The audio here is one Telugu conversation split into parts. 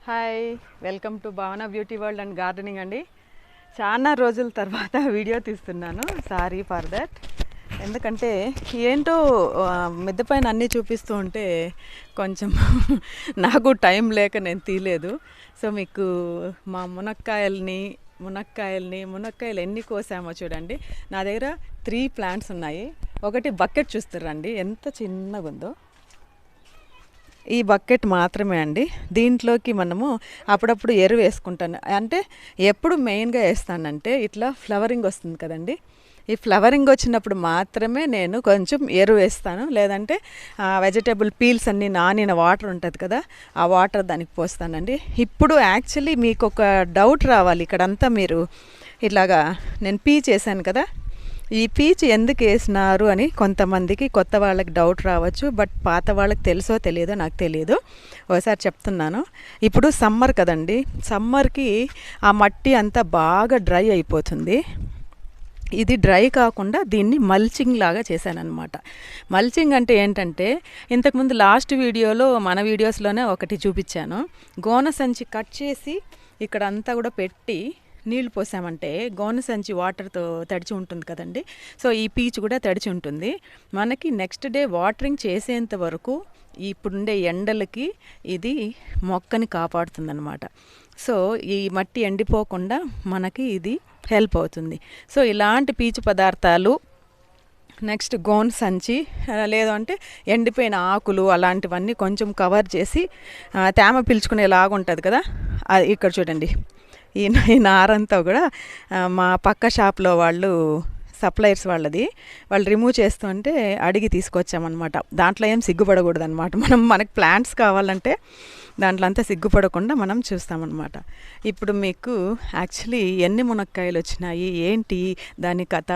హాయ్, వెల్కమ్ టు భావన బ్యూటీ వరల్డ్ అండ్ గార్డెనింగ్ అండి. చాలా రోజుల తర్వాత వీడియో తీస్తున్నాను. Sorry for that. ఎందుకంటే ఏంటో మిద్దె పైన అన్నీ చూపిస్తూ ఉంటే కొంచెం నాకు టైం లేక నేను తీయలేదు. సో మీకు మా మునక్కాయలు ఎన్ని కోసామో చూడండి. నా దగ్గర 3 ప్లాంట్స్ ఉన్నాయి. ఒకటి బకెట్ చూస్తారండి ఎంత చిన్నగా ఉందో. ఈ బకెట్ మాత్రమే అండి. దీంట్లోకి మనము అప్పుడప్పుడు ఎరువు వేసుకుంటాను. అంటే ఎప్పుడు మెయిన్గా వేస్తానంటే ఇట్లా ఫ్లవరింగ్ వస్తుంది కదండి. ఈ ఫ్లవరింగ్ వచ్చినప్పుడు మాత్రమే నేను కొంచెం ఎరువు వేస్తాను. లేదంటే వెజిటేబుల్ పీల్స్ అన్నీ నానిన వాటర్ ఉంటుంది కదా, ఆ వాటర్ దానికి పోస్తానండి. ఇప్పుడు యాక్చువల్లీ మీకు ఒక డౌట్ రావాలి. ఇక్కడంతా మీరు ఇట్లాగా నేను చేశాను కదా, ఈ పీచ్ ఎందుకు వేసినారు అని కొంతమందికి కొత్త వాళ్ళకి డౌట్ రావచ్చు. బట్ పాత వాళ్ళకి తెలుసో తెలియదో నాకు తెలియదు. ఒకసారి చెప్తున్నాను. ఇప్పుడు సమ్మర్ కదండి, సమ్మర్కి ఆ మట్టి అంతా బాగా డ్రై అయిపోతుంది. ఇది డ్రై కాకుండా దీన్ని మల్చింగ్ లాగా చేశానన్నమాట. మల్చింగ్ అంటే ఏంటంటే ఇంతకుముందు లాస్ట్ వీడియోలో మన వీడియోస్లోనే ఒకటి చూపించాను. గోన సంచి కట్ చేసి ఇక్కడ అంతా కూడా పెట్టి నీళ్లు పోసామంటే గోన సంచి వాటర్తో తడిచి ఉంటుంది కదండి. సో ఈ పీచు కూడా తడిచి ఉంటుంది. మనకి నెక్స్ట్ డే వాటరింగ్ చేసేంత వరకు ఇప్పుడుండే ఎండలకి ఇది మొక్కని కాపాడుతుందన్నమాట. సో ఈ మట్టి ఎండిపోకుండా మనకి ఇది హెల్ప్ అవుతుంది. సో ఇలాంటి పీచు పదార్థాలు, నెక్స్ట్ గోన్ సంచి, లేదంటే ఎండిపోయిన ఆకులు అలాంటివన్నీ కొంచెం కవర్ చేసి తేమ పీల్చుకునేలాగా ఉంటుంది కదా. ఇక్కడ చూడండి, ఈ నారంతా కూడా మా పక్క షాప్లో వాళ్ళు సప్లయర్స్ వాళ్ళది, వాళ్ళు రిమూవ్ చేస్తుంటే అడిగి తీసుకొచ్చామన్నమాట. దాంట్లో ఏం సిగ్గుపడకూడదు అనమాట. మనకు ప్లాంట్స్ కావాలంటే దాంట్లో అంతా సిగ్గుపడకుండా మనం చూస్తామన్నమాట. ఇప్పుడు మీకు యాక్చువల్లీ ఎన్ని మునక్కాయలు వచ్చినాయి ఏంటి దాని కథ.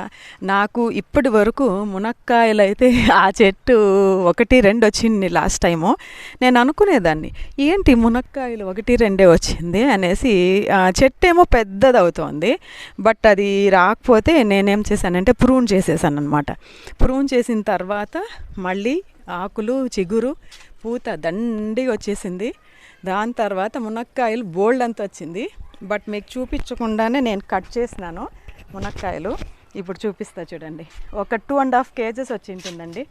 నాకు ఇప్పటి వరకు మునక్కాయలు అయితే ఆ చెట్టు 1-2 వచ్చింది లాస్ట్ టైము. నేను అనుకునేదాన్ని ఏంటి మునక్కాయలు 1-2 వచ్చింది అనేసి. చెట్టు ఏమో పెద్దది అవుతోంది, బట్ అది రాకపోతే నేనేం చేశానంటే ప్రూన్ చేసేసాను అనమాట. ప్రూన్ చేసిన తర్వాత మళ్ళీ ఆకులు, చిగురు, పూత దండిగా వచ్చేసింది. దాని తర్వాత మునక్కాయలు బోల్డ్ అంత వచ్చింది. బట్ మీకు చూపించకుండానే నేను కట్ చేసినాను మునక్కాయలు. ఇప్పుడు చూపిస్తా చూడండి. ఒక 2.5 kgs వచ్చి ఉంటుందండి.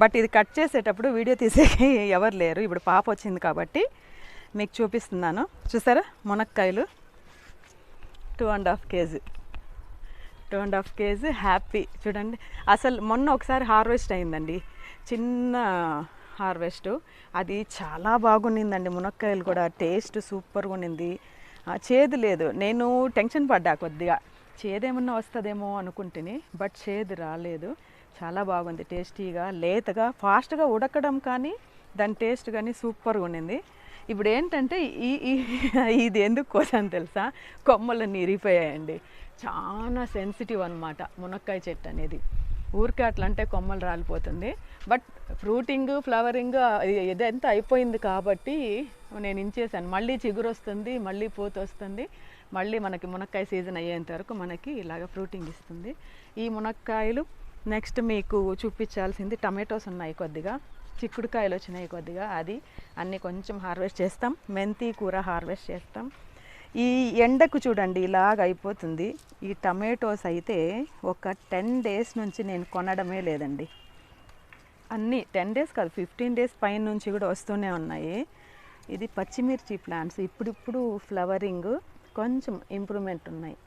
బట్ ఇది కట్ చేసేటప్పుడు వీడియో తీసే ఎవరు లేరు. ఇప్పుడు పాప వచ్చింది కాబట్టి మీకు చూపిస్తున్నాను. చూసారా మునక్కాయలు 2.5 kg. 2.5 kg happy. చూడండి, అసలు మొన్న ఒకసారి హార్వెస్ట్ అయిందండి, చిన్న హార్వెస్ట్. అది చాలా బాగుండిందండి. మునక్కాయలు కూడా టేస్ట్ సూపర్గా ఉండింది. చేదు లేదు. నేను టెన్షన్ పడ్డా కొద్దిగా, చేదేమన్నా వస్తుందేమో అనుకుంటుని, బట్ చేదు రాలేదు. చాలా బాగుంది, టేస్టీగా, లేతగా, ఫాస్ట్గా ఉడకడం కానీ దాని టేస్ట్ కానీ సూపర్గా ఉండింది. ఇప్పుడు ఏంటంటే ఇది ఎందుకు కోసాను తెలుసా, కొమ్మలు ఇరిగిపోయాయండి. చాలా సెన్సిటివ్ అనమాట మునక్కాయ చెట్టు అనేది. ఊరికే అట్లా అంటే కొమ్మలు రాలిపోతుంది. బట్ ఫ్రూటింగ్, ఫ్లవరింగ్ ఇదంతా అయిపోయింది కాబట్టి నేను ఇంచేసాను. మళ్ళీ చిగురు వస్తుంది, మళ్ళీ పూత వస్తుంది, మళ్ళీ మనకి మునక్కాయ సీజన్ అయ్యేంత వరకు మనకి ఇలాగ ఫ్రూటింగ్ ఇస్తుంది ఈ మునక్కాయలు. నెక్స్ట్ మీకు చూపించాల్సింది టమాటోస్ ఉన్నాయి కొద్దిగా, చిక్కుడుకాయలు వచ్చినాయి కొద్దిగా, అది అన్నీ కొంచెం హార్వెస్ట్ చేస్తాం. మెంతి కూర హార్వెస్ట్ చేస్తాం. ఈ ఎండకు చూడండి ఇలాగ అయిపోతుంది. ఈ టమాటోస్ అయితే ఒక 10 days నుంచి నేను కొనడమే లేదండి. అన్నీ 10 days కాదు, 15 days పైన నుంచి కూడా వస్తూనే ఉన్నాయి. ఇది పచ్చిమిర్చి ప్లాంట్స్, ఇప్పుడిప్పుడు ఫ్లవరింగ్, కొంచెం ఇంప్రూవ్మెంట్ ఉన్నాయి.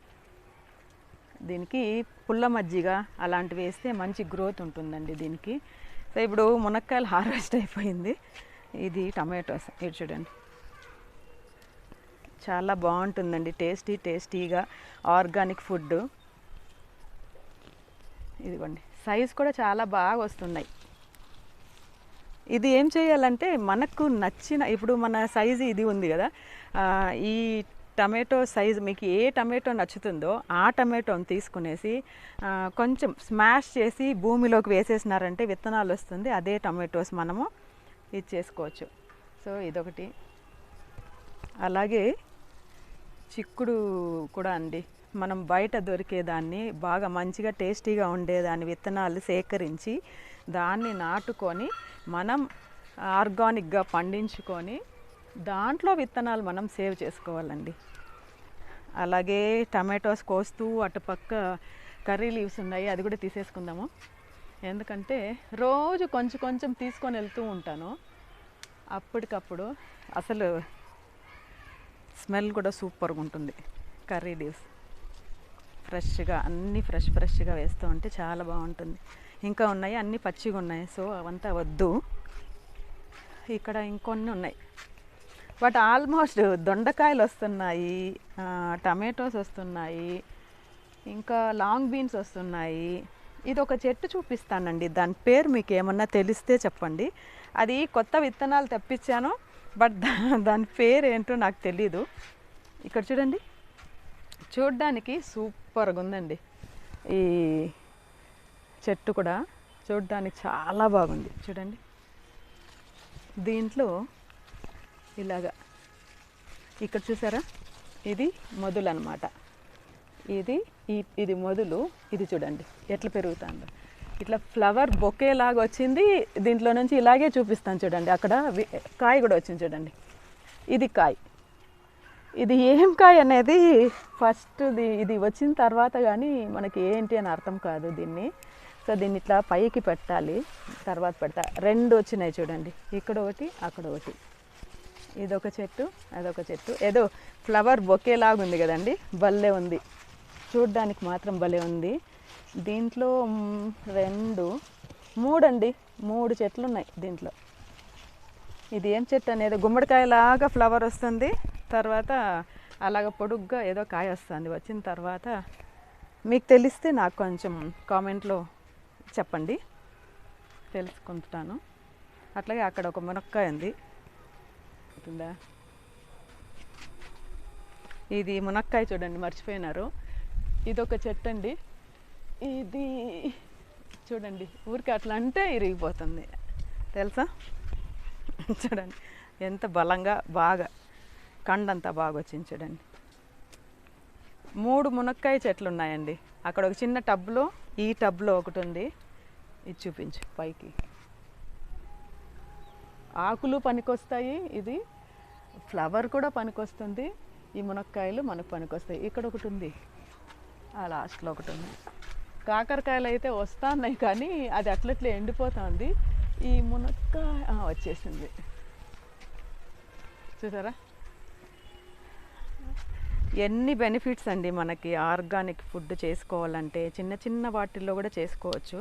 దీనికి పుల్ల మజ్జిగ అలాంటివి వేస్తే మంచి గ్రోత్ ఉంటుందండి దీనికి. సో ఇప్పుడు మునక్కాయలు హార్వెస్ట్ అయిపోయింది. ఇది టమాటోస్, ఇది చూడండి చాలా బాగుంటుందండి, టేస్టీగా ఆర్గానిక్ ఫుడ్. ఇదిగోండి, సైజ్ కూడా చాలా బాగా వస్తున్నాయి. ఇది ఏం చేయాలంటే మనకు నచ్చిన, ఇప్పుడు మన సైజు ఇది ఉంది కదా, ఈ టమాటో సైజు మీకు ఏ టమాటో నచ్చుతుందో ఆ టమాటోని తీసుకునేసి కొంచెం స్మాష్ చేసి భూమిలోకి వేసేసినారంటే విత్తనాలు వస్తుంది. అదే టమాటోస్ మనము ఇది చేసుకోవచ్చు. సో ఇదొకటి. అలాగే చిక్కుడు కూడా అండి, మనం బయట దొరికేదాన్ని బాగా మంచిగా టేస్టీగా ఉండేదాన్ని విత్తనాలు సేకరించి దాన్ని నాటుకొని మనం ఆర్గానిక్గా పండించుకొని దాంట్లో విత్తనాలు మనం సేవ్ చేసుకోవాలండి. అలాగే టమాటోస్ కోస్తూ అటుపక్క కర్రీ లీవ్స్ ఉన్నాయి, అది కూడా తీసేసుకుందాము. ఎందుకంటే రోజు కొంచెం కొంచెం తీసుకొని వెళ్తూ ఉంటాను. అప్పటికప్పుడు అసలు స్మెల్ కూడా సూపర్గా ఉంటుంది. కర్రీ లీవ్స్ ఫ్రెష్గా అన్నీ ఫ్రెష్గా వేస్తూ ఉంటే చాలా బాగుంటుంది. ఇంకా ఉన్నాయి, అన్నీ పచ్చిగా ఉన్నాయి, సో అవంతా వద్దు. ఇక్కడ ఇంకొన్ని ఉన్నాయి, బట్ ఆల్మోస్ట్ దొండకాయలు వస్తున్నాయి, టమాటోస్ వస్తున్నాయి, ఇంకా లాంగ్ బీన్స్ వస్తున్నాయి. ఇది ఒక చెట్టు చూపిస్తానండి, దాని పేరు మీకు ఏమన్నా తెలిస్తే చెప్పండి. అది కొత్త విత్తనాలు తెప్పించాను, బట్ దాని పేరు ఏంటో నాకు తెలీదు. ఇక్కడ చూడండి, చూడ్డానికి సూపర్గా ఉందండి. ఈ చెట్టు కూడా చూడ్డానికి చాలా బాగుంది. చూడండి, దీంట్లో ఇలాగా ఇక్కడ చూసారా, ఇది మొదలు అన్నమాట. ఇది మొదలు, ఇది చూడండి ఎట్లా పెరుగుతుందో. ఇట్లా ఫ్లవర్ బొకే లాగా వచ్చింది. దీంట్లో నుంచి ఇలాగే చూపిస్తాను చూడండి. అక్కడ కాయ కూడా వచ్చింది చూడండి. ఇది కాయ, ఇది ఏం కాయ అనేది ఫస్ట్ ఇది వచ్చిన తర్వాత కానీ మనకి ఏంటి అని అర్థం కాదు దీన్ని. సో దీన్ని ఇట్లా పైకి పెట్టాలి, తర్వాత పెడతా. రెండు వచ్చినాయి చూడండి, ఇక్కడ ఒకటి అక్కడ ఒకటి. ఇదొక చెట్టు, అదొక చెట్టు. ఏదో ఫ్లవర్ బొకే లాగా ఉంది కదండి, భలే ఉంది. చూడ్డానికి మాత్రం భలే ఉంది. దీంట్లో 2, 3 అండి, 3 చెట్లు ఉన్నాయి దీంట్లో. ఇది ఏం చెట్టు అనేది గుమ్మడికాయలాగా ఫ్లవర్ వస్తుంది, తర్వాత అలాగ పొడుగ్గా ఏదో కాయ వస్తుంది. వచ్చిన తర్వాత మీకు తెలిస్తే నాకు కొంచెం కామెంట్లో చెప్పండి, తెలుసుకుంటాను. అట్లాగే అక్కడ ఒక మునక్కాయ ఉంది, ఇది మునక్కాయ చూడండి, మర్చిపోయినారు. ఇదొక చెట్టు అండి, ఇది చూడండి ఊరికి అట్లా అంటే ఇరిగిపోతుంది తెలుసా. చూడండి ఎంత బలంగా బాగా కండంతా బాగా వచ్చింది చూడండి. 3 మునక్కాయ చెట్లు ఉన్నాయండి. అక్కడ ఒక చిన్న టబ్లో, ఈ టబ్లో ఒకటి ఉంది. ఇది చూపించు పైకి. ఆకులు పనికొస్తాయి, ఇది ఫ్లవర్ కూడా పనికొస్తుంది. ఈ మునక్కాయలు మనకు పనికొస్తాయి. ఇక్కడ ఒకటి ఉంది, ఆ లాస్ట్లో ఒకటి ఉంది. కాకరకాయలు అయితే వస్తున్నాయి కానీ అది అట్లట్లే ఎండిపోతుంది. ఈ మునక్కాయ వచ్చేసింది చూసారా. ఎన్ని బెనిఫిట్స్ అండి మనకి ఆర్గానిక్ ఫుడ్ చేసుకోవాలంటే. చిన్న చిన్న వాటిల్లో కూడా చేసుకోవచ్చు,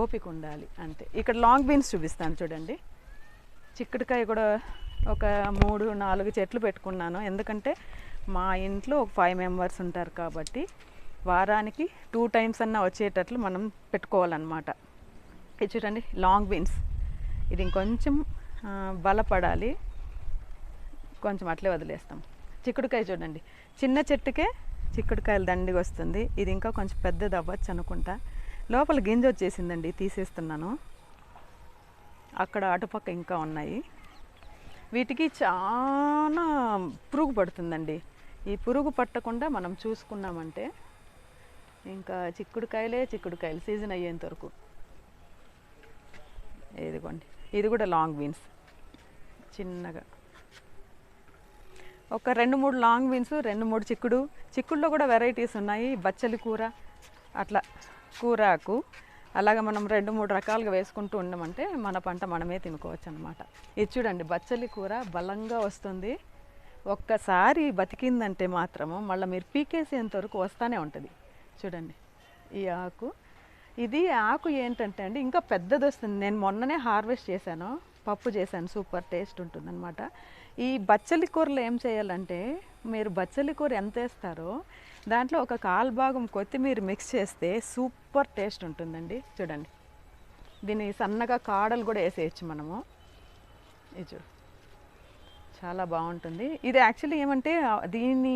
ఓపిక ఉండాలి అంతే. ఇక్కడ లాంగ్ బీన్స్ చూపిస్తాను చూడండి. చిక్కుడుకాయ కూడా ఒక 3-4 చెట్లు పెట్టుకున్నాను. ఎందుకంటే మా ఇంట్లో ఒక 5 మెంబర్స్ ఉంటారు కాబట్టి వారానికి 2 టైమ్స్ అన్నా వచ్చేటట్లు మనం పెట్టుకోవాలన్నమాట. ఇది చూడండి లాంగ్ బీన్స్, ఇది ఇంకొంచెం బలపడాలి, కొంచెం అట్లే వదిలేస్తాం. చిక్కుడుకాయ చూడండి, చిన్న చెట్టుకే చిక్కుడుకాయలు దండిగా వస్తుంది. ఇది ఇంకా కొంచెం పెద్దది అవ్వచ్చు అనుకుంటా. లోపల గింజ వచ్చేసిందండి, తీసేస్తున్నాను. అక్కడ అటుపక్క ఇంకా ఉన్నాయి. వీటికి చాలా పురుగు పడుతుందండి. ఈ పురుగు పట్టకుండా మనం చూసుకున్నామంటే ఇంకా చిక్కుడుకాయలు సీజన్ అయ్యేంత వరకు. ఇదిగోండి, ఇది కూడా లాంగ్ బీన్స్ చిన్నగా. ఒక 2-3 లాంగ్ బీన్స్, 2-3 చిక్కుడులో కూడా వెరైటీస్ ఉన్నాయి. బచ్చలి కూర, అట్లా కూరాకు అలాగా మనం 2-3 రకాలుగా వేసుకుంటూ ఉండమంటే మన పంట మనమే తినుకోవచ్చు అనమాట. ఇది చూడండి, బచ్చలి కూర బలంగా వస్తుంది. ఒక్కసారి బతికిందంటే మాత్రము మళ్ళీ మీరు పీకేసేంత వరకు వస్తూనే ఉంటుంది. చూడండి ఈ ఆకు, ఇది ఆకు ఏంటంటే అండి ఇంకా పెద్దది వస్తుంది. నేను మొన్ననే హార్వెస్ట్ చేశాను, పప్పు చేశాను, సూపర్ టేస్ట్ ఉంటుందన్నమాట. ఈ బచ్చలి కూరలో ఏం చేయాలంటే, మీరు బచ్చలి కూర ఎంత వేస్తారో దాంట్లో ఒక 1/4 భాగం కొత్తిమీర మిక్స్ చేస్తే సూపర్ టేస్ట్ ఉంటుందండి. చూడండి, దీన్ని సన్నగా కాడలు కూడా వేసేయచ్చు మనము. ఇది చూడు, చాలా బాగుంటుంది. ఇది యాక్చువల్లీ ఏమంటే దీని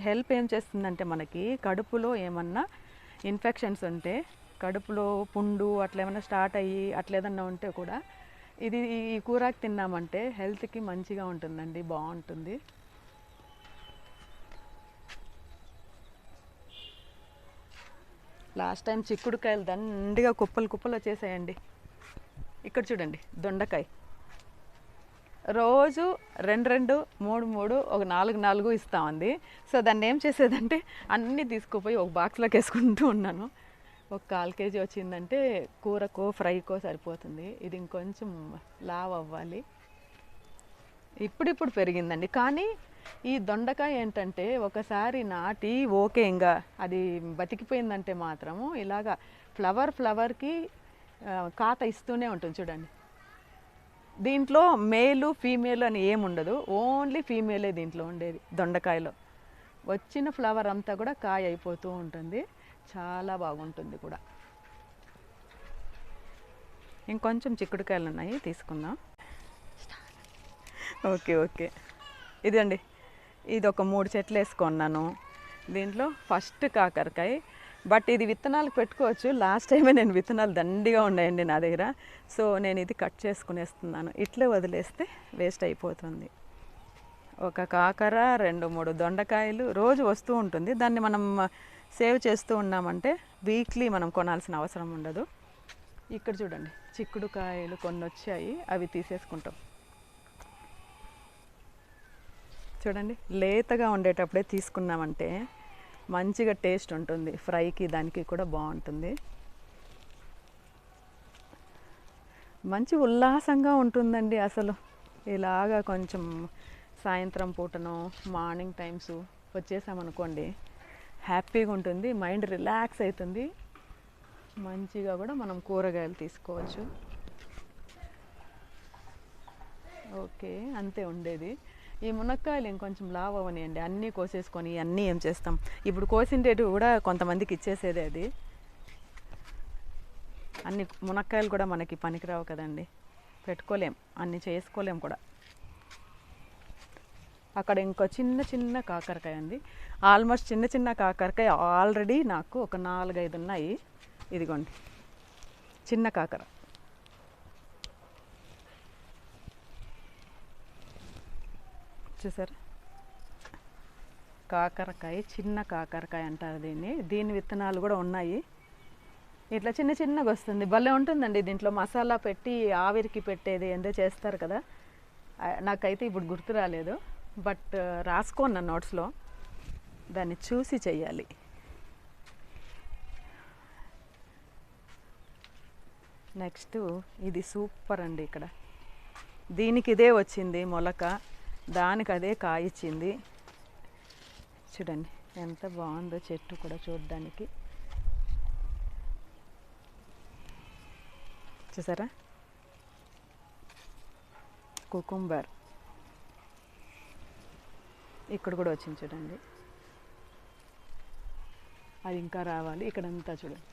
హెల్ప్ ఏం చేస్తుందంటే మనకి కడుపులో ఏమన్నా ఇన్ఫెక్షన్స్ ఉంటే, కడుపులో పుండు అట్లా ఏమైనా స్టార్ట్ అయ్యి అట్లా ఏదన్నా ఉంటే కూడా ఇది ఈ కూరాకు తిన్నామంటే హెల్త్కి మంచిగా ఉంటుందండి, బాగుంటుంది. లాస్ట్ టైం చిక్కుడుకాయలు దండిగా కుప్పలు వచ్చేసాయండి. ఇక్కడ చూడండి దొండకాయ రోజు 2 3 ఒక 4 ఇస్తామంది. సో దాన్ని ఏం చేసేదంటే అన్నీ తీసుకుపోయి ఒక బాక్స్లోకి వేసుకుంటూ ఉన్నాను. ఒక 1/4 కేజీ వచ్చిందంటే కూరకో ఫ్రైకో సరిపోతుంది. ఇది ఇంకొంచెం లావ్ అవ్వాలి. ఇప్పుడిప్పుడు పెరిగిందండి. కానీ ఈ దొండకాయ ఏంటంటే ఒకసారి నాటి ఓకే ఇంకా అది బతికిపోయిందంటే మాత్రము ఇలాగా ఫ్లవర్కి కాత ఇస్తూనే ఉంటుంది. చూడండి, దీంట్లో మేలు ఫీమేల్ అని ఏముండదు, ఓన్లీ ఫీమేలే దీంట్లో ఉండేది. దొండకాయలో వచ్చిన ఫ్లవర్ అంతా కూడా కాయ అయిపోతూ ఉంటుంది. చాలా బాగుంటుంది కూడా. ఇంకొంచెం చిక్కుడుకాయలు ఉన్నాయి, తీసుకుందాం. ఓకే ఇదండి, ఇది ఒక 3 చెట్లు వేసుకున్నాను. దీంట్లో ఫస్ట్ కాకరకాయ. బట్ ఇది విత్తనాలకు పెట్టుకోవచ్చు. లాస్ట్ టైమే నేను విత్తనాలు దండిగా ఉన్నాయండి నా దగ్గర. సో నేను ఇది కట్ చేసుకునేస్తున్నాను. ఇట్లే వదిలేస్తే వేస్ట్ అయిపోతుంది. ఒక కాకర 2-3 దొండకాయలు రోజు వస్తూ ఉంటుంది. దాన్ని మనం సేవ్ చేస్తూ ఉన్నామంటే వీక్లీ మనం కొనాల్సిన అవసరం ఉండదు. ఇక్కడ చూడండి, చిక్కుడుకాయలు కొన్ని వచ్చాయి, అవి తీసేసుకుంటాం. చూడండి, లేతగా ఉండేటప్పుడే తీసుకున్నామంటే మంచిగా టేస్ట్ ఉంటుంది. ఫ్రైకి దానికి కూడా బాగుంటుంది. మంచి ఉల్లాసంగా ఉంటుందండి అసలు. ఇలాగా కొంచెం సాయంత్రం పూటనో మార్నింగ్ టైమ్స్ వచ్చేసామనుకోండి, హ్యాపీగా ఉంటుంది, మైండ్ రిలాక్స్ అవుతుంది. మంచిగా కూడా మనం కూరగాయలు తీసుకోవచ్చు. ఓకే, అంతే ఉండేది. ఈ మునక్కాయలు ఇంకొంచెం లావ్ అవనియండి. అన్నీ కోసేసుకొని అన్నీ ఏం చేస్తాం, ఇప్పుడు కోసిండేటి కూడా కొంతమందికి ఇచ్చేసేదే. అది అన్ని మునక్కాయలు కూడా మనకి పనికిరావు కదండి, పెట్టుకోలేం, అన్నీ చేసుకోలేం కూడా. అక్కడ ఇంకో చిన్న కాకరకాయ ఉంది. ఆల్మోస్ట్ చిన్న కాకరకాయ ఆల్రెడీ నాకు ఒక 4-5 ఉన్నాయి. ఇదిగోండి చిన్న కాకర. చూసారా, కాకరకాయ, చిన్న కాకరకాయ అంటారు దీన్ని. దీని విత్తనాలు కూడా ఉన్నాయి. ఇట్లా చిన్నగా వస్తుంది, భలే ఉంటుందండి. దీంట్లో మసాలా పెట్టి ఆవిరికి పెట్టేది ఎంతో చేస్తారు కదా, నాకైతే ఇప్పుడు గుర్తు రాలేదు. బట్ రాసుకోన్న నోట్స్లో, దాన్ని చూసి చెయ్యాలి. నెక్స్ట్ ఇది సూపర్ అండి. ఇక్కడ దీనికి ఇదే వచ్చింది మొలక, దానికి అదే కాయ ఇచ్చింది. చూడండి ఎంత బాగుందో చెట్టు కూడా చూడడానికి. చూసారా, కుకుంబర్ ఇక్కడ కూడా వచ్చింది చూడండి. అది ఇంకా రావాలి. ఇక్కడంతా చూడండి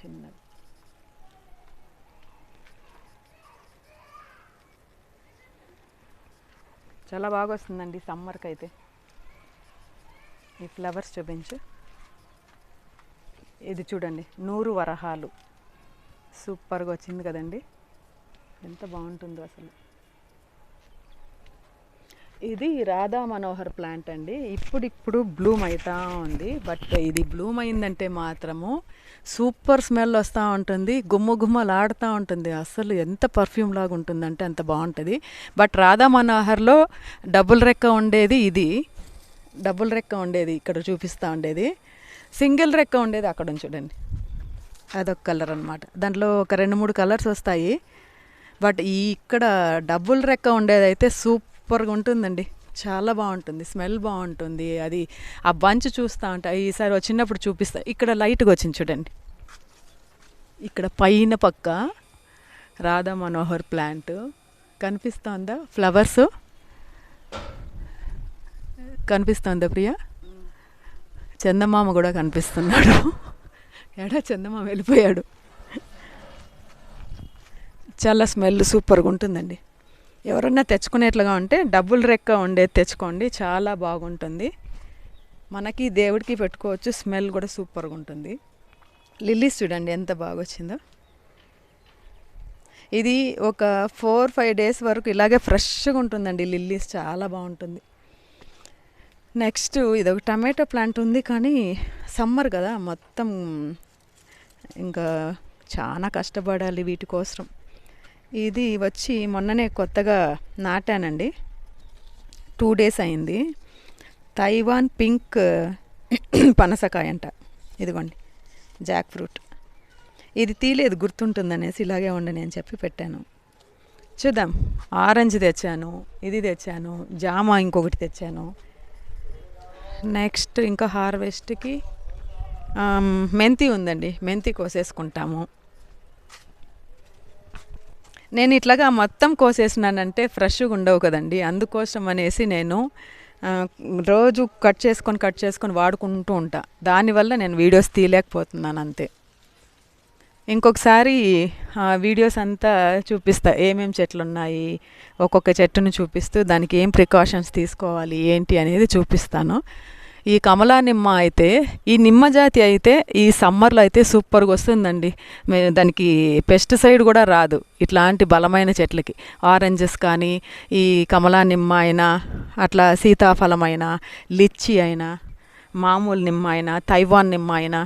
చిన్నది. చాలా బాగా వస్తుందండి సమ్మర్కి అయితే. ఈ ఫ్లవర్స్ చూపించు. ఇది చూడండి, 100 వరహాలు సూపర్గా వచ్చింది కదండి, ఎంత బాగుంటుందో అసలు. ఇది రాధా మనోహర్ ప్లాంట్ అండి. ఇప్పుడు బ్లూమ్ అవుతూ ఉంది. బట్ ఇది బ్లూమ్ అయిందంటే మాత్రము సూపర్ స్మెల్ వస్తూ ఉంటుంది, గుమ్మలాడుతూ ఉంటుంది. అసలు ఎంత పర్ఫ్యూమ్ లాగా ఉంటుందంటే అంత బాగుంటుంది. బట్ రాధా మనోహర్లో డబుల్ రెక్క ఉండేది, ఇది డబుల్ రెక్క ఉండేది ఇక్కడ చూపిస్తూ ఉండేది. సింగిల్ రెక్క ఉండేది అక్కడ చూడండి, అదొక కలర్ అనమాట. దాంట్లో ఒక 2-3 కలర్స్ వస్తాయి. బట్ ఇక్కడ డబుల్ రెక్క ఉండేదైతే సూపర్గా ఉంటుందండి, చాలా బాగుంటుంది, స్మెల్ బాగుంటుంది. అది ఆ బంచ్ చూస్తూ ఉంటాయి. ఈసారి వచ్చినప్పుడు చూపిస్తా. ఇక్కడ లైట్గా వచ్చింది చూడండి, ఇక్కడ పైన పక్క రాధా మనోహర్ ప్లాంట్ కనిపిస్తుందా, ఫ్లవర్స్ కనిపిస్తుందా ప్రియా? చందమామ కూడా కనిపిస్తున్నాడు. ఎడా చందమామ వెళ్ళిపోయాడు. చాలా స్మెల్ సూపర్గా ఉంటుందండి. ఎవరన్నా తెచ్చుకునేట్లుగా ఉంటే డబుల్ రెక్క ఉండేది తెచ్చుకోండి, చాలా బాగుంటుంది. మనకి దేవుడికి పెట్టుకోవచ్చు, స్మెల్ కూడా సూపర్గా ఉంటుంది. లిల్లీస్ చూడండి ఎంత బాగా వచ్చిందో. ఇది ఒక 4-5 డేస్ వరకు ఇలాగే ఫ్రెష్గా ఉంటుందండి లిల్లీస్, చాలా బాగుంటుంది. నెక్స్ట్ ఇది ఒక టమాటో ప్లాంట్ ఉంది, కానీ సమ్మర్ కదా మొత్తం ఇంకా చాలా కష్టపడాలి వీటి కోసం. ఇది వచ్చి మొన్ననే కొత్తగా నాటానండి, 2 days అయింది. తైవాన్ పింక్ పనసకాయ అంట. ఇదిగోండి జాక్ ఫ్రూట్. ఇది తీలేదు గుర్తుంటుందనేసి ఇలాగే ఉండని అని చెప్పి పెట్టాను. చూద్దాం. ఆరెంజ్ తెచ్చాను, ఇది తెచ్చాను, జామ ఇంకొకటి తెచ్చాను. నెక్స్ట్ ఇంకా హార్వెస్ట్కి మెంతి ఉందండి, మెంతి కోసేసుకుంటాము. నేను ఇట్లాగా మొత్తం కోసేసినానంటే ఫ్రెష్గా ఉండవు కదండి, అందుకోసం అనేసి నేను రోజు కట్ చేసుకొని వాడుకుంటూ ఉంటా. దానివల్ల నేను వీడియోస్ తీయలేకపోతున్నాను అంతే. ఇంకొకసారి వీడియోస్ అంతా చూపిస్తా, ఏమేమి చెట్లు ఉన్నాయి, ఒక్కొక్క చెట్టును చూపిస్తూ దానికి ఏం ప్రికాషన్స్ తీసుకోవాలి ఏంటి అనేది చూపిస్తాను. ఈ కమలా నిమ్మ అయితే, ఈ నిమ్మ జాతి అయితే ఈ సమ్మర్లో అయితే సూపర్గా వస్తుందండి. దానికి పెస్టిసైడ్ కూడా రాదు ఇట్లాంటి బలమైన చెట్లకి. ఆరెంజెస్ కానీ, ఈ కమలా నిమ్మ అయినా, అట్లా సీతాఫలమైనా, లిచ్చి అయినా, మామూలు నిమ్మ అయినా, తైవాన్ నిమ్మ అయినా,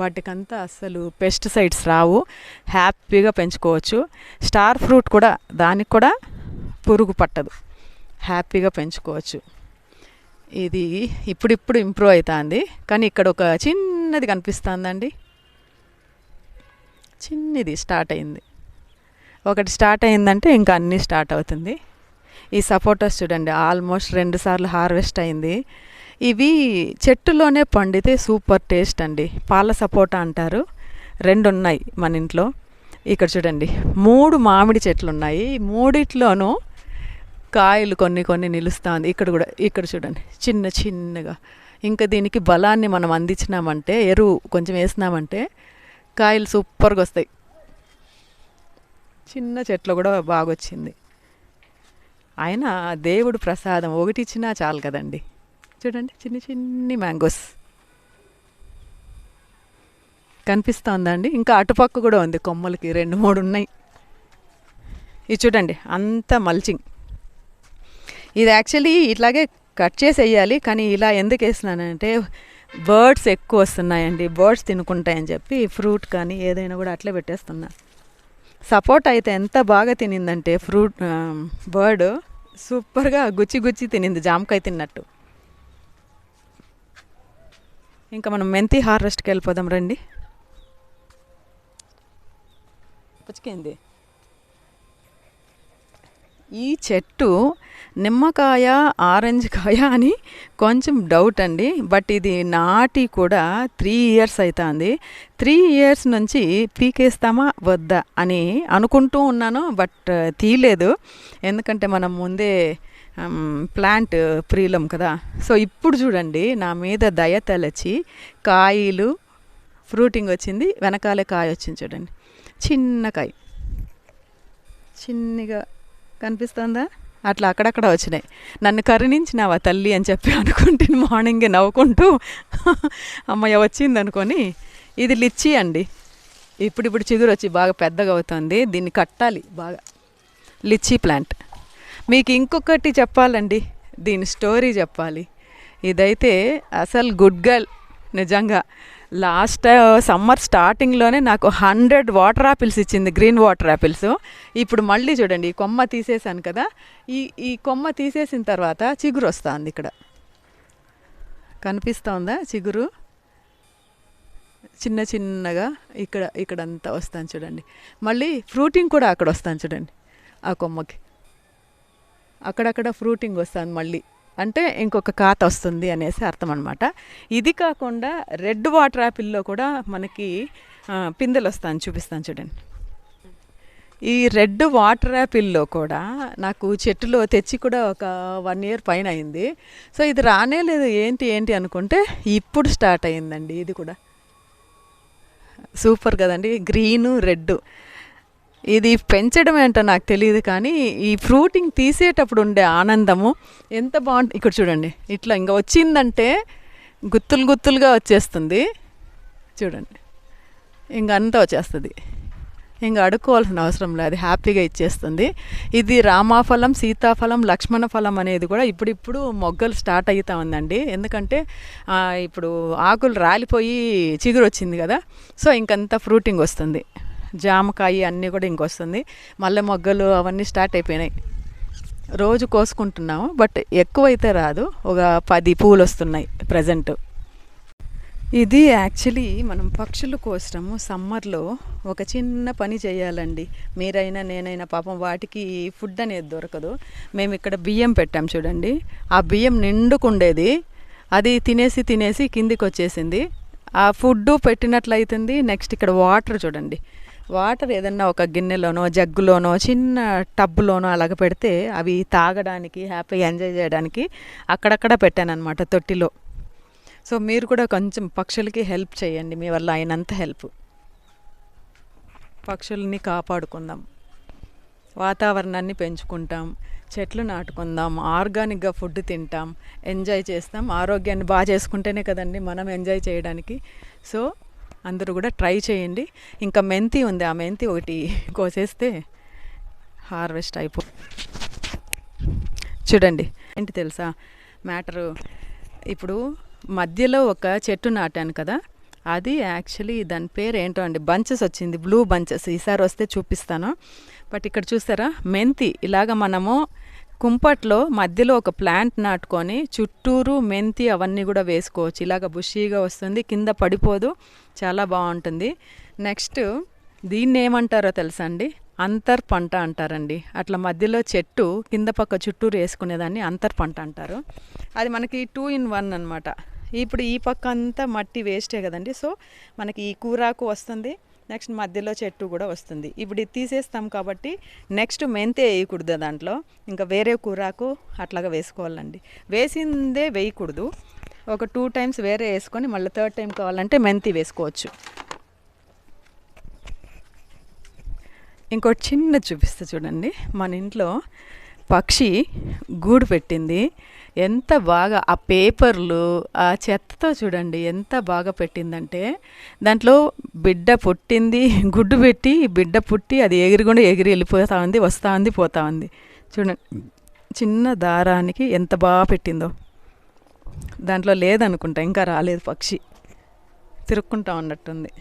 వాటికంతా అస్సలు పెస్టిసైడ్స్ రావు, హ్యాపీగా పెంచుకోవచ్చు. స్టార్ ఫ్రూట్ కూడా, దానికి కూడా పురుగు పట్టదు, హ్యాపీగా పెంచుకోవచ్చు. ఇది ఇప్పుడిప్పుడు ఇంప్రూవ్ అవుతుంది, కానీ ఇక్కడ ఒక చిన్నది కనిపిస్తుందండి, చిన్నది స్టార్ట్ అయింది. ఒకటి స్టార్ట్ అయిందంటే ఇంకా అన్నీ స్టార్ట్ అవుతుంది. ఈ సపోటాస్ చూడండి, ఆల్మోస్ట్ 2 సార్లు హార్వెస్ట్ అయింది. ఇవి చెట్టులోనే పండితే సూపర్ టేస్ట్ అండి. పాల సపోటా అంటారు. 2 ఉన్నాయి మన ఇంట్లో. ఇక్కడ చూడండి 3 మామిడి చెట్లు ఉన్నాయి. 3 కాయలు కొన్ని నిలుస్తుంది. ఇక్కడ కూడా, ఇక్కడ చూడండి చిన్నగా. ఇంకా దీనికి బలాన్ని మనం అందించినామంటే, ఎరువు కొంచెం వేసినామంటే కాయలు సూపర్గా వస్తాయి. చిన్న చెట్లు కూడా బాగా వచ్చింది. అయినా దేవుడు ప్రసాదం ఒకటి ఇచ్చినా చాలు కదండి. చూడండి చిన్ని మ్యాంగోస్ కనిపిస్తుందండి. ఇంకా అటుపక్క కూడా ఉంది, కొమ్మలకి 2-3 ఉన్నాయి. ఇది చూడండి అంతా మల్చింగ్. ఇది యాక్చువల్లీ ఇట్లాగే కట్ చేసి వేయాలి, కానీ ఇలా ఎందుకు వేసినానంటే బర్డ్స్ ఎక్కువ వస్తున్నాయండి, బర్డ్స్ తినుకుంటాయని చెప్పి ఫ్రూట్ కానీ ఏదైనా కూడా అట్లే పెట్టేస్తున్నా. సపోటా అయితే ఎంత బాగా తినిందంటే బర్డ్ సూపర్గా గుచ్చి తినింది, జామకాయ తిన్నట్టు. ఇంకా మనం మెంతి హార్వెస్ట్కి వెళ్ళిపోదాం రండి. పుచ్చుకేంది ఈ చెట్టు, నిమ్మకాయ ఆరెంజ్ కాయ అని కొంచెం డౌట్ అండి. బట్ ఇది నాటి కూడా 3 years అవుతుంది. 3 years నుంచి పీకేస్తామా వద్దా అని అనుకుంటూ ఉన్నాను, బట్ తీయలేదు. ఎందుకంటే మనం ముందే ప్లాంట్ ప్రియులం కదా. సో ఇప్పుడు చూడండి నా మీద దయ తలచి కాయలు, ఫ్రూటింగ్ వచ్చింది, వెనకాలే కాయ వచ్చింది చూడండి. చిన్న కాయ చిన్నగా కనిపిస్తుందా? అట్లా అక్కడక్కడ వచ్చినాయి. నన్ను కరుణించినావా తల్లి అని చెప్పి అనుకుంటే మార్నింగే నవ్వుకుంటూ అమ్మయ్య వచ్చింది అనుకొని. ఇది లిచ్చి అండి. ఇప్పుడు చిగురు వచ్చి బాగా పెద్దగా అవుతుంది. దీన్ని కట్టాలి బాగా. లిచ్చి ప్లాంట్. మీకు ఇంకొకటి చెప్పాలండి, దీని స్టోరీ చెప్పాలి. ఇదైతే అసలు గుడ్ గర్ల్ నిజంగా. లాస్ట్ సమ్మర్ స్టార్టింగ్లోనే నాకు 100 వాటర్ యాపిల్స్ ఇచ్చింది, గ్రీన్ వాటర్ యాపిల్స్. ఇప్పుడు మళ్ళీ చూడండి ఈ కొమ్మ తీసేసాను కదా, ఈ కొమ్మ తీసేసిన తర్వాత చిగురు వస్తుంది. ఇక్కడ కనిపిస్తుందా చిగురు? చిన్నగా ఇక్కడంతా వస్తాను చూడండి. మళ్ళీ ఫ్రూటింగ్ కూడా అక్కడ వస్తాను చూడండి, ఆ కొమ్మకి అక్కడక్కడ ఫ్రూటింగ్ వస్తుంది మళ్ళీ. అంటే ఇంకొక కాత వస్తుంది అనేసి అర్థం అనమాట. ఇది కాకుండా రెడ్ వాటర్ యాపిల్లో కూడా మనకి పిందెలు వస్తాను, చూపిస్తాను చూడండి. ఈ రెడ్ వాటర్ యాపిల్లో కూడా నాకు చెట్టులో తెచ్చి కూడా ఒక 1 year పైన అయింది. సో ఇది రానే లేదు, ఏంటి అనుకుంటే ఇప్పుడు స్టార్ట్ అయిందండి. ఇది కూడా సూపర్ కదండి, గ్రీను రెడ్. ఇది పెంచడం ఏంటో నాకు తెలియదు, కానీ ఈ ఫ్రూటింగ్ తీసేటప్పుడు ఉండే ఆనందము ఎంత బాగుంటుంది. ఇక్కడ చూడండి ఇట్లా ఇంకా వచ్చిందంటే గుత్తులుగా వచ్చేస్తుంది చూడండి. ఇంకా అంతా వచ్చేస్తుంది, ఇంకా అడుక్కోవాల్సిన అవసరం లేదు, హ్యాపీగా ఇచ్చేస్తుంది. ఇది రామాఫలం, సీతాఫలం, లక్ష్మణ ఫలం అనేది కూడా ఇప్పుడు మొగ్గలు స్టార్ట్ అవుతా ఉందండి. ఎందుకంటే ఇప్పుడు ఆకులు రాలిపోయి చిగురు వచ్చింది కదా, సో ఇంకంతా ఫ్రూటింగ్ వస్తుంది. జామకాయ అన్నీ కూడా ఇంకొస్తుంది. మల్లె మొగ్గలు అవన్నీ స్టార్ట్ అయిపోయినాయి. రోజు కోసుకుంటున్నాము, బట్ ఎక్కువైతే రాదు. ఒక 10 పూలు వస్తున్నాయి ప్రజెంట్. ఇది యాక్చువల్లీ మనం పక్షుల కోసము సమ్మర్లో ఒక చిన్న పని చేయాలండి. మీరైనా నేనైనా, పాపం వాటికి ఫుడ్ అనేది దొరకదు. మేము ఇక్కడ బియ్యం పెట్టాం చూడండి, ఆ బియ్యం నిండుకుండేది, అది తినేసి తినేసి కిందికి వచ్చేసింది. ఆ ఫుడ్ పెట్టినట్లయితుంది. నెక్స్ట్ ఇక్కడ వాటర్ చూడండి, వాటర్ ఏదన్నా ఒక గిన్నెలోనో జగ్గులోనో చిన్న టబ్లోనో అలాగ పెడితే అవి తాగడానికి హ్యాపీగా ఎంజాయ్ చేయడానికి అక్కడక్కడ పెట్టానన్నమాట తొట్టిలో. సో మీరు కూడా కొంచెం పక్షులకి హెల్ప్ చేయండి, మీ వల్ల అయినంత హెల్ప్. పక్షుల్ని కాపాడుకుందాం, వాతావరణాన్ని పెంచుకుంటాం, చెట్లు నాటుకుందాం, ఆర్గానిక్గా ఫుడ్ తింటాం, ఎంజాయ్ చేస్తాం. ఆరోగ్యాన్ని బాగా చేసుకుంటేనే కదండి మనం ఎంజాయ్ చేయడానికి. సో అందరూ కూడా ట్రై చేయండి. ఇంకా మెంతి ఉంది, ఆ మెంతి ఒకటి కోసేస్తే హార్వెస్ట్ చూడండి. ఏంటి తెలుసా మ్యాటరు, ఇప్పుడు మధ్యలో ఒక చెట్టు నాటాను కదా, అది యాక్చువల్లీ దాని పేరు ఏంటో అండి, బంచెస్ వచ్చింది, బ్లూ బంచెస్. ఈసారి వస్తే చూపిస్తాను. బట్ ఇక్కడ చూసారా మెంతి, ఇలాగ మనము కుంపట్లో మధ్యలో ఒక ప్లాంట్ నాటుకొని చుట్టూరు మెంతి అవన్నీ కూడా వేసుకోవచ్చు. ఇలాగ బుషీగా వస్తుంది, కింద పడిపోదు, చాలా బాగుంటుంది. నెక్స్ట్ దీన్ని ఏమంటారో తెలుసా అండి, అంతర్ పంట అంటారండి. అట్లా మధ్యలో చెట్టు కింద పక్క చుట్టూరు వేసుకునేదాన్ని అంతర్ పంట అంటారు. అది మనకి 2 in 1 అనమాట. ఇప్పుడు ఈ పక్క అంతా మట్టి వేస్టే కదండి, సో మనకి ఈ కూరాకు వస్తుంది, నెక్స్ట్ మధ్యలో చెట్టు కూడా వస్తుంది. ఇప్పుడు ఇది తీసేస్తాం కాబట్టి నెక్స్ట్ మెంతే వేయకూడదు దాంట్లో, ఇంకా వేరే కూరాకు అట్లాగా వేసుకోవాలండి. వేసిందే వేయకూడదు, ఒక 2 times వేరే వేసుకొని మళ్ళీ 3rd time కావాలంటే మెంతి వేసుకోవచ్చు. ఇంకోటి చిన్న చూపిస్తే చూడండి, మన ఇంట్లో పక్షి గూడు పెట్టింది. ఎంత బాగా ఆ పేపర్లు ఆ చెత్తతో చూడండి ఎంత బాగా పెట్టిందంటే, దాంట్లో బిడ్డ పుట్టింది, గుడ్డు పెట్టి బిడ్డ పుట్టి అది ఎగిరికుండా ఎగిరి వెళ్ళిపోతూ ఉంది, వస్తూ ఉంది, పోతూ ఉంది. చూడండి చిన్న దారానికి ఎంత బాగా పెట్టిందో. దాంట్లో లేదనుకుంటా, ఇంకా రాలేదు పక్షి, తిరుక్కుంటా ఉన్నట్టుంది.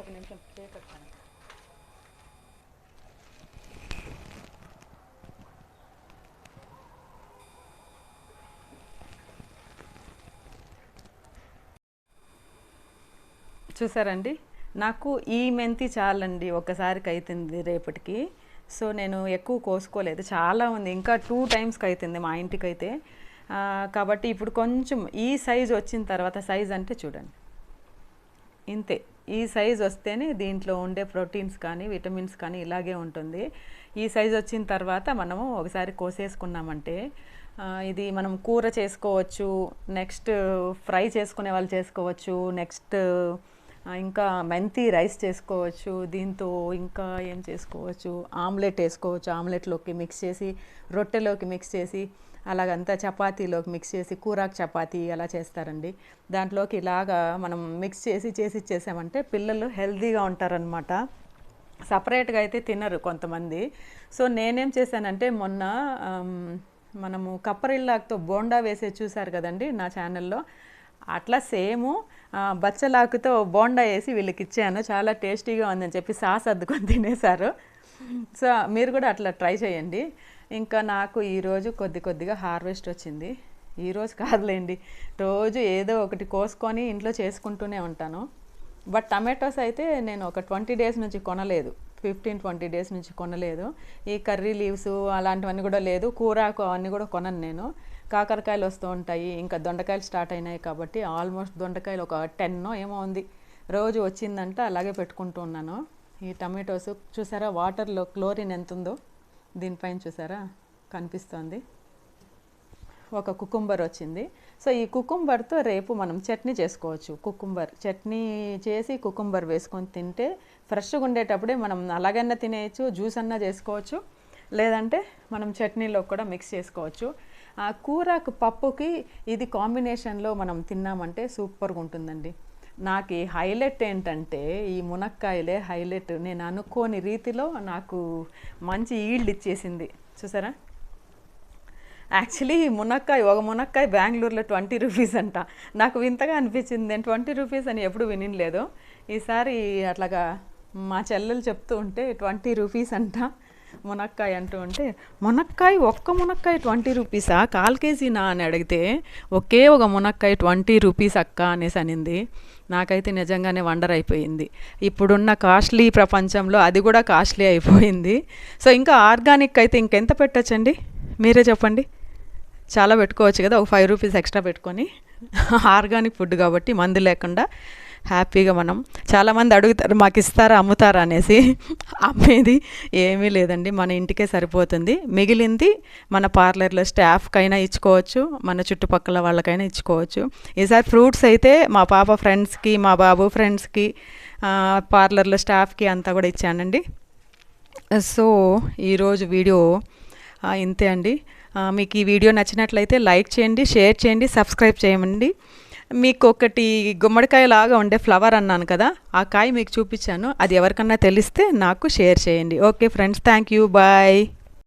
ఒక నిమిషం చేస్తాను. చూసారండి, నాకు ఈ మెంతి చాలండి, ఒకసారికి అవుతుంది రేపటికి. సో నేను ఎక్కువ కోసుకోలేదు, చాలా ఉంది, ఇంకా 2 timesకి అవుతుంది మా ఇంటికైతే. కాబట్టి ఇప్పుడు కొంచెం ఈ సైజ్ వచ్చిన తర్వాత, సైజ్ అంటే చూడండి ఇంతే, ఈ సైజ్ వస్తేనే దీంట్లో ఉండే ప్రోటీన్స్ కానీ విటమిన్స్ కానీ ఇలాగే ఉంటుంది. ఈ సైజ్ వచ్చిన తర్వాత మనము ఒకసారి కోసేసుకున్నామంటే ఇది మనం కూర చేసుకోవచ్చు, నెక్స్ట్ ఫ్రై చేసుకునే వాళ్ళు చేసుకోవచ్చు, నెక్స్ట్ ఇంకా మెంతి రైస్ చేసుకోవచ్చు దీంతో. ఇంకా ఏం చేసుకోవచ్చు, ఆమ్లెట్ వేసుకోవచ్చు, ఆమ్లెట్లోకి మిక్స్ చేసి, రొట్టెలోకి మిక్స్ చేసి, అలాగంతా చపాతీలోకి మిక్స్ చేసి, కూరాకు చపాతీ అలా చేస్తారండి. దాంట్లోకి ఇలాగా మనం మిక్స్ చేసి ఇచ్చేసామంటే పిల్లలు హెల్తీగా ఉంటారనమాట. సపరేట్గా అయితే తినరు కొంతమంది. సో నేనేం చేశానంటే, మొన్న మనము కప్పరిల్లాకుతో బోండా వేసే చూసారు కదండి నా ఛానల్లో, అట్లా సేము బచ్చలాకుతో బోండా వేసి వీళ్ళకి ఇచ్చాను. చాలా టేస్టీగా ఉందని చెప్పి సాస్ అద్దుకొని తినేశారు. సో మీరు కూడా అట్లా ట్రై చేయండి. ఇంకా నాకు ఈరోజు కొద్దిగా హార్వెస్ట్ వచ్చింది. ఈరోజు కాదులేండి, రోజు ఏదో ఒకటి కోసుకొని ఇంట్లో చేసుకుంటూనే ఉంటాను. బట్ టమాటోస్ అయితే నేను ఒక 20 డేస్ నుంచి కొనలేదు, 15-20 డేస్ నుంచి కొనలేదు. ఈ కర్రీ లీవ్స్ అలాంటివన్నీ కూడా లేదు, కూరాకు అవన్నీ కూడా కొనను నేను. కాకరకాయలు వస్తూ ఉంటాయి, ఇంకా దొండకాయలు స్టార్ట్ అయినాయి కాబట్టి ఆల్మోస్ట్ దొండకాయలు ఒక 10 ఏమో ఉంది, రోజు వచ్చిందంటే అలాగే పెట్టుకుంటూ ఉన్నాను. ఈ టమాటోస్ చూసారా వాటర్లో క్లోరిన్ ఎంత ఉందో దీనిపైన చూసారా కనిపిస్తుంది. ఒక కుకుంబర్ వచ్చింది. సో ఈ కుకుంబర్తో రేపు మనం చట్నీ చేసుకోవచ్చు. కుకుంబర్ చట్నీ చేసి కుకుంబర్ వేసుకొని తింటే ఫ్రెష్గా ఉండేటప్పుడే మనం అలాగన్నా తినేయచ్చు, జ్యూస్ అన్నా చేసుకోవచ్చు, లేదంటే మనం చట్నీలో కూడా మిక్స్ చేసుకోవచ్చు. ఆ కూరకు పప్పుకి ఇది కాంబినేషన్లో మనం తిన్నామంటే సూపర్గా ఉంటుందండి. నాకు ఈ హైలైట్ ఏంటంటే ఈ మునక్కాయలే హైలైట్. నేను అనుకోని రీతిలో నాకు మంచి ఈల్డ్ ఇచ్చేసింది చూసారా. యాక్చువల్లీ ఒక మునక్కాయ బెంగళూరులో 20 రూపీస్ అంట. నాకు వింతగా అనిపించింది, నేను 20 రూపీస్ అని ఎప్పుడు వినలేదు. ఈసారి అట్లాగా మా చెల్లెలు చెప్తూ ఉంటే 20 రూపీస్ అంట మునక్కాయ అంటూ ఉంటే, ఒక్క మునక్కాయ 20 రూపీసా, 1/4 కేజీనా అని అడిగితే ఒకే ఒక మునక్కాయ 20 రూపీస్ అక్క అనేసి అనింది. నాకైతే నిజంగానే వండర్ అయిపోయింది. ఇప్పుడున్న కాస్ట్లీ ప్రపంచంలో అది కూడా కాస్ట్లీ అయిపోయింది. సో ఇంకా ఆర్గానిక్ అయితే ఇంకెంత పెట్టచ్చండి మీరే చెప్పండి. చాలా పెట్టుకోవచ్చు కదా, ఒక 5 రూపీస్ ఎక్స్ట్రా పెట్టుకొని. ఆర్గానిక్ ఫుడ్ కాబట్టి మందు లేకుండా హ్యాపీగా మనం. చాలామంది అడుగుతారు మాకు ఇస్తారా అమ్ముతారా అనేసి. అమ్మేది ఏమీ లేదండి, మన ఇంటికే సరిపోతుంది. మిగిలింది మన పార్లర్లో స్టాఫ్కైనా ఇచ్చుకోవచ్చు, మన చుట్టుపక్కల వాళ్ళకైనా ఇచ్చుకోవచ్చు. ఈసారి ఫ్రూట్స్ అయితే మా పాప ఫ్రెండ్స్కి, మా బాబు ఫ్రెండ్స్కి, పార్లర్లో స్టాఫ్కి అంతా కూడా ఇచ్చానండి. సో ఈరోజు వీడియో ఇంతే అండి. మీకు ఈ వీడియో నచ్చినట్లయితే లైక్ చేయండి, షేర్ చేయండి, సబ్స్క్రైబ్ చేయండి. మీకు ఒకటి గుమ్మడికాయ లాగా ఉండే ఫ్లవర్ అన్నాను కదా, ఆ కాయ మీకు చూపించాను, అది ఎవరికన్నా తెలిస్తే నాకు షేర్ చేయండి. Okay friends, thank you, bye.